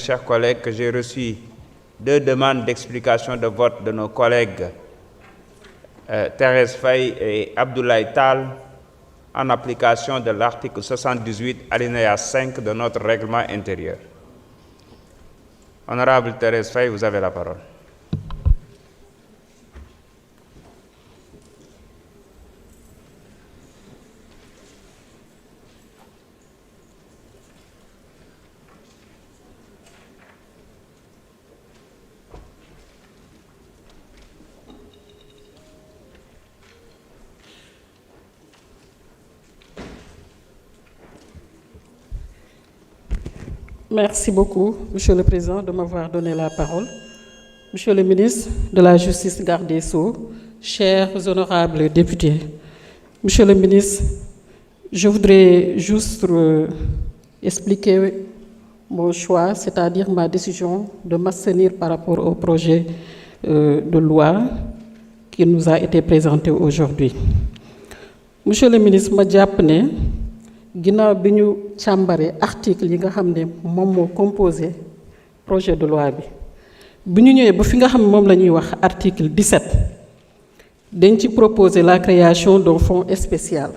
chers collègues, que j'ai reçu 2 demandes d'explication de vote de nos collègues Thérèse Faye et Abdoulaye Tall en application de l'article 78, alinéa 5 de notre règlement intérieur. Honorable Thérèse Faye, vous avez la parole. Merci beaucoup, Monsieur le Président, de m'avoir donné la parole. Monsieur le ministre de la Justice, garde des Sceaux, chers honorables députés, Monsieur le ministre, je voudrais juste expliquer mon choix, c'est-à-dire ma décision de m'abstenir par rapport au projet de loi qui nous a été présenté aujourd'hui. Monsieur le ministre, ma jàpp ne ginnaaw bi ñu càmbaree article yi nga xam ne moom moo composé projet de loi bi ñu ñëwee ba fi nga xam ne moom la ñuy wax article 17 dañ ci proposer la création d'un fonds spécial.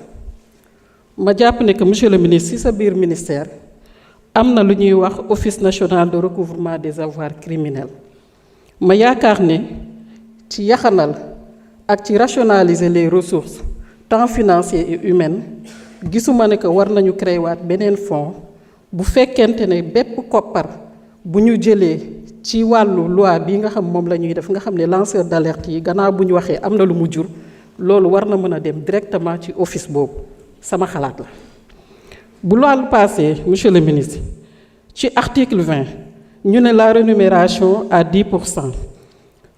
Ma jàpp ne que monsieur le ministre, ci sa biir ministère am na lu ñuy wax office national de recouvrement des avoirs criminels. Ma yaakaar ne ci yaxanal ak ci rationaliser les ressources tant financières et humaines gisuma ne que war nañu créer waat beneen fonds bu fekkente ne bépp koppar bu ñu jëlee ci wàllu loi bi nga xam moom la ñuy def nga xam ne lanceur d'alerte yi gannaaw bu ñu waxee am na lu mu jur loolu war na mën a dem directement ci office boobu sama xalaat la. bu loolu passé monsieur le ministre ci article 20 ñu ne la rémunération à 10%.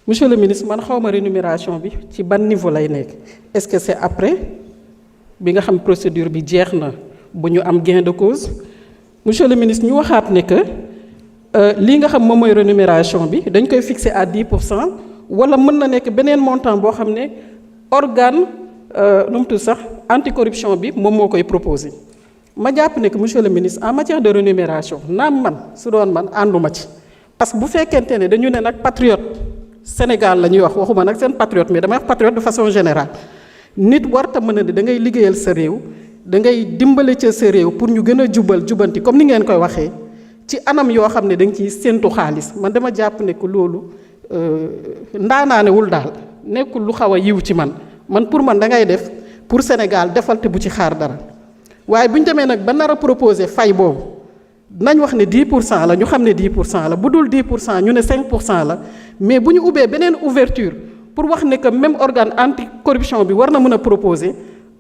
Monsieur le ministre, man xawma rémunération bi ci ban niveau lay nekk. Est-ce que c'est après bi nga xam procédure bi jeex na bu ñu am gain de cause? Monsieur le ministre, ñu waxaat ne que lii nga xam moom mooy rémunération bi dañ koy fixer à 10% wala mën na nekk beneen montant boo xam ne organe nu mu tudd sax anticorruption bi moom moo koy proposer. Ma jàpp ne que monsieur le ministre, en matière de rémunération naam man su doon man ànduma ci parce que bu fekkente ne dañu ne nag patriote Sénégal la ñuy wax waxuma nag seen patriote mais damay wax patriote de façon générale nit warta mën a ne da ngay liggéeyal sa réew da ngay dimbale ca sa réew pour ñu gën a jubanti comme ni ngeen koy waxee ci anam yoo xam ne da nga ciy séentu xaalis man dama jàpp ne que loolu ndaanaanewul daal nekkul lu xaw a yiw ci man pour man da ngay def pour Sénégal defal te bu ci xaar dara waaye bu ñu demee nag ba nar a proposer fay boobu nañ wax ne 10% la ñu xam ne 10% la bu dul 10% ñu ne 5% la mais bu ñu ubbee beneen ouverture pour wax ne que même organe anticorruption bi war na mën a proposer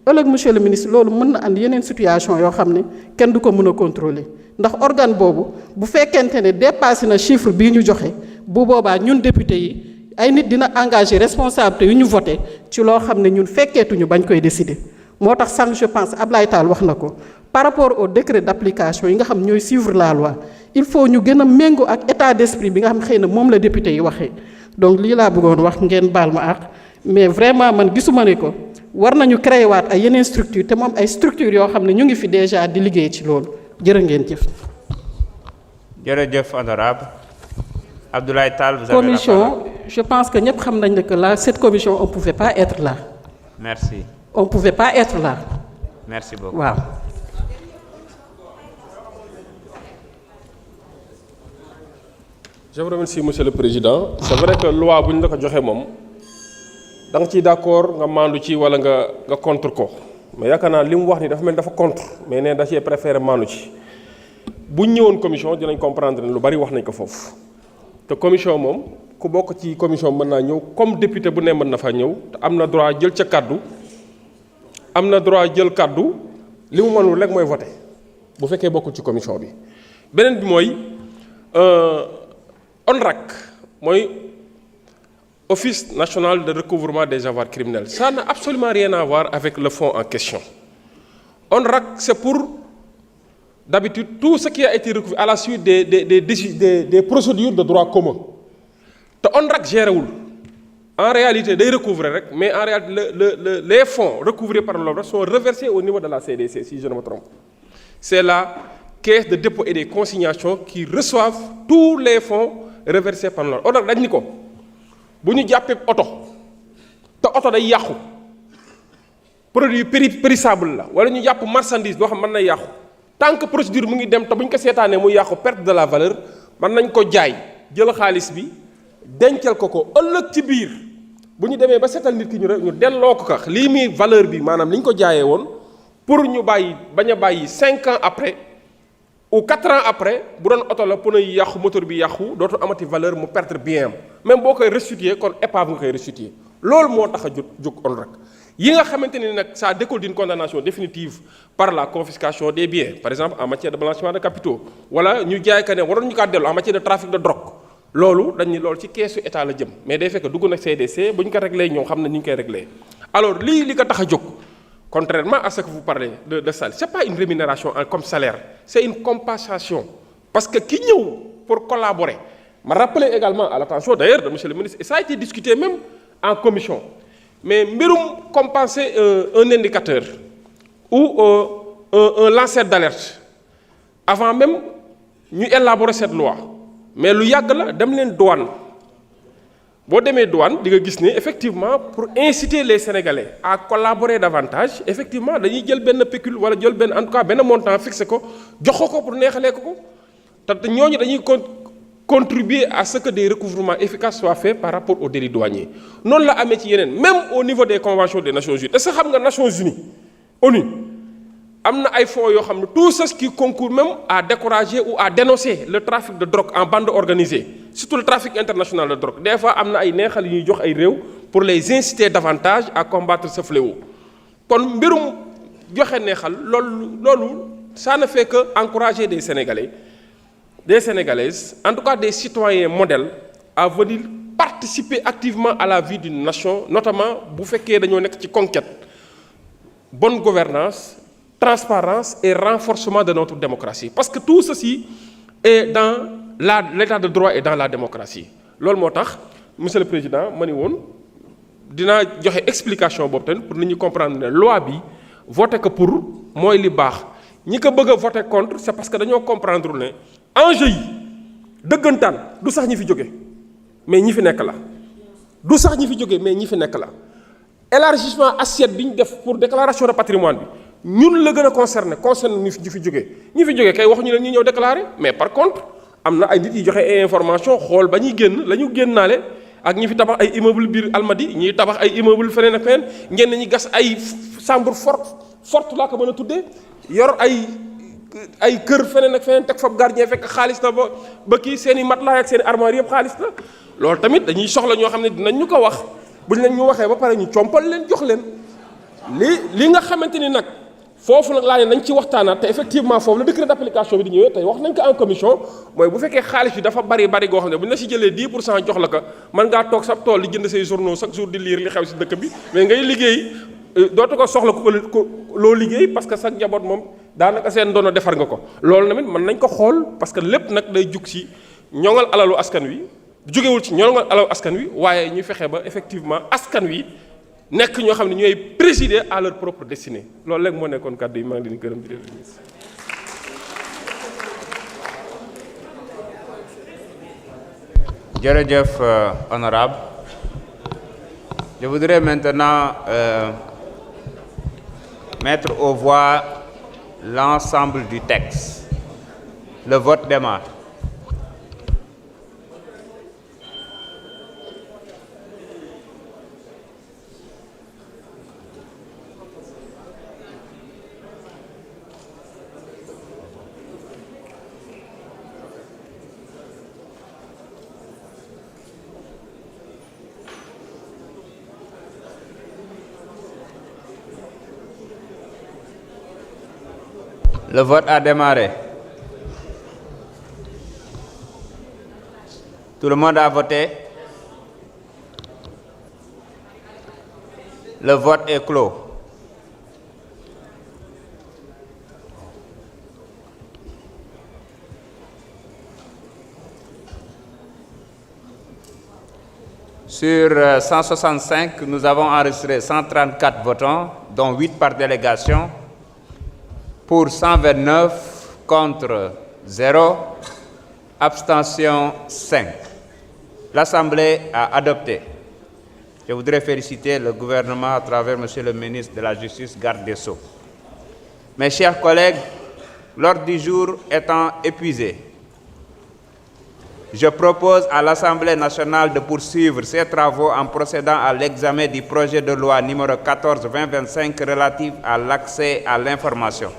ëllëg monsieur le ministre loolu mën na andi yeneen situation yoo xam ne kenn du ko mën a contrôler ndax organe boobu bu fekkente ne dépassé na chiffre bii ñu joxe bu boobaa ñun député yi ay nit dina engagé responsabilité yu ñu voté ci loo xam ne ñun fekkeetuñu bañ koy décider moo tax sànq je pense Ablaye Tall wax na ko par rapport au décret d'application yi nga xam ñooy suivre la loi il faut ñu gën a méngoo ak état d'esprit bi nga xam xëy na moom la député yi waxee donc lii laa bëggoon wax ngeen baal ma ak mais vraiment man gisuma ne ko war nañu créer waat ay yeneen structure te moom ay structure yoo xam ne ñu ngi fi déjà di liggéey ci loolu jërë ngeen jëf. jërëjëf honorable Abdoulaye Tall, vous avez commission, la parole. je pense que ñëpp xam nañ ne que là cette commission on pouvait pas être là. Merci. On pouvait pas être là. Merci beaucoup. Waaw. Je vous remercie, Monsieur le Président. C'est vrai que la loi, si vous avez mom, da nga ci d'accord nga mandu ci wala nga contre ko mais yakana lim wax ni dafa mel dafa contre mais né da ci préférer mandu ci bu ñëwon commission dinañ comprendre lu bari wax nañ ko fofu te commission mom ku bok ci commission mën na ñëw comme député bu né mën na fa ñëw te amna droit jël ci cadeau amna droit jël cadeau limu mënul rek moy voter bu féké bokku ci commission bi benen bi moy ONRAC moy Office national de recouvrement des avoirs criminels. Ça n'a absolument rien à voir avec le fonds en question. ONRAC, c'est pour, d'habitude, tout ce qui a été recouvré à la suite des procédures de droit commun. ONRAC gère. En réalité, ils recouvrent, mais en réalité, les fonds recouvrés par l'ONRAC sont reversés au niveau de la CDC, si je ne me trompe. C'est là caisse de dépôt et des consignations qui reçoivent tous les fonds reversés par l'ordre. On dañ ni ko bu ñu jàppee oto te oto day yàqu produit périssable la wala ñu jàpp marchandise boo xam mën na yàqu tant que procédure mu ngi dem te bu ñu ko seetaanee mu yàqu perte de la valeur mën nañ ko jaay jël xaalis bi dencal ko ëllëg ci biir bu ñu demee ba seetal nit ki ñu delloo ko lii muy valeur bi maanaam li ñu ko jaayee woon pour ñu bàyyi bañ a bàyyi 5 ans après ou 4 ans après bu doon oto la pneu yi yàqu moteur bi yàqu dootu amati valeur mu perdre bien am même boo koy restituer kon épave nga koy restituer loolu moo tax a jóg ONRAC yi nga xamante ni nag ça découle d'une condamnation définitive par la confiscation des biens par exemple en matière de blanchiment de capitaux wala ñu jaay ka ne waroon ñu kaa dellu en matière de trafic de drogue loolu dañ ni loolu ci keesu état la jëm mais day fekk dugg na CDC bu ñu ko réglé ñoom xam na ñu ngi koy réglé alors li ko tax a jóg contrairement à ce que vous parlez de salaire c'est pas une rémunération comme salaire c'est une compensation parce que ki ñëw pour collaborer ma rappelé également à l'attention d'ailleurs de monsieur le ministre et ça a été discuté même en commission mais mbirum compenser un indicateur ou un lanceur d'alerte avant même ñu élaborer cette loi mais lu yàgg la dem leen douane boo demee douane di nga gis ne effectivement pour inciter les Sénégalais à collaborer davantage effectivement dañuy jël benn pécule wala jël benn en tout cas benn montant fixé ko jox ko pour neexalee ko te ñooñu dañuy contribuer à ce que des recouvrements efficaces soient faits par rapport aux délits douaniers noonu la amee ci yeneen même au niveau des conventions des Nations Unies est-ce que xam nga Nations Unies ONU am na ay fonds yoo xam ne tout ce qui concourt même à décourager ou à dénoncer le trafic de drogue en bande organisée surtout le trafic international de drogue des fois am na ay neexal yu ñuy jox ay réew pour les inciter davantage à combattre ce fléau kon mbirum joxe neexal loolu ça ne fait que encourager des Sénégalais des Sénégalaises en tout cas des citoyens modèles à venir participer activement à la vie d'une nation notamment bu fekkee dañoo nekk ci conquête bonne gouvernance transparence et renforcement de notre démocratie parce que tout ceci est dans l'état de droit et dans la démocratie loolu moo tax monsieur le président ma ni woon dinaa joxe explication boobu tamit pour nit ñi comprendre ne loi bi voté ko pour mooy li baax ñi ko bëgg a voté contre c'est parce que dañoo comprendre ne enjeu yi dëggantaan du sax ñi fi jóge mais ñi fi nekk la du sax ñi fi jóge mais ñi fi nekk la élargissement assiette bi ñu def pour déclaration de patrimoine bi ñun la gën a concerne ñi fi jógee kay waxuñu leen ñu ñëw déclarer mais par contre am na ay nit yi joxe ay information xool ba ñuy génn la ñu génnaale ak ñi fi tabax ay immeuble biir Almadies ñuy tabax ay immeuble feneen ak feneen ngeen ñi gas ay chambre forte laa ko mën a tuddee yor ay kër feneen ak feneen teg fab gardien fekk xaalis la ba kii seen i matelas ak seen i armoire yëpp xaalis la loolu tamit dañuy soxla ñoo xam ne dinañ ñu ko wax buñ leen ñu waxee ba pare ñu compal leen jox leen li nga xamante ni nag foofu nag laa ne nañ ci waxtaanaat te effectivement foofu la décret d'application bi di ñëwee tey wax nañ ko en commission mooy bu fekkee xaalis bi dafa bari goo xam ne bu ñu la si jëlee 10% jox la ko mën ngaa toog sa tool di jënd say journaux chaque jour di lire li xew si dëkk bi mais ngay liggéey dootu ko soxla ko loo liggéey parce que sa njaboot moom daanaka seen dono defar nga ko loolu tamit mën nañ ko xool parce que lépp nag day jug si ñoŋal alalu askan wi jógewul ci ñoŋal alalu askan wi waaye ñu fexe ba effectivement askan wi nekk ñoo xam ne ñooy présider à leur propre destinée loolu léegi moo nekkoon kàddu yi maa ngi leen di gërëm di leen remercier. Jërëjëf honorable. Je voudrais maintenant mettre aux voix l'ensemble du texte. Le vote démarre. Le vote a démarré. Tout le monde a voté. Le vote est clos. Sur 165, nous avons enregistré 134 votants, dont 8 par délégation. Pour 129, contre 0, abstention 5. L'Assemblée a adopté. Je voudrais féliciter le gouvernement à travers Monsieur le ministre de la Justice, garde des Sceaux. Mes chers collègues, l'ordre du jour étant épuisé, je propose à l'Assemblée nationale de poursuivre ses travaux en procédant à l'examen du projet de loi numéro 14-2025 relatif à l'accès à l'information.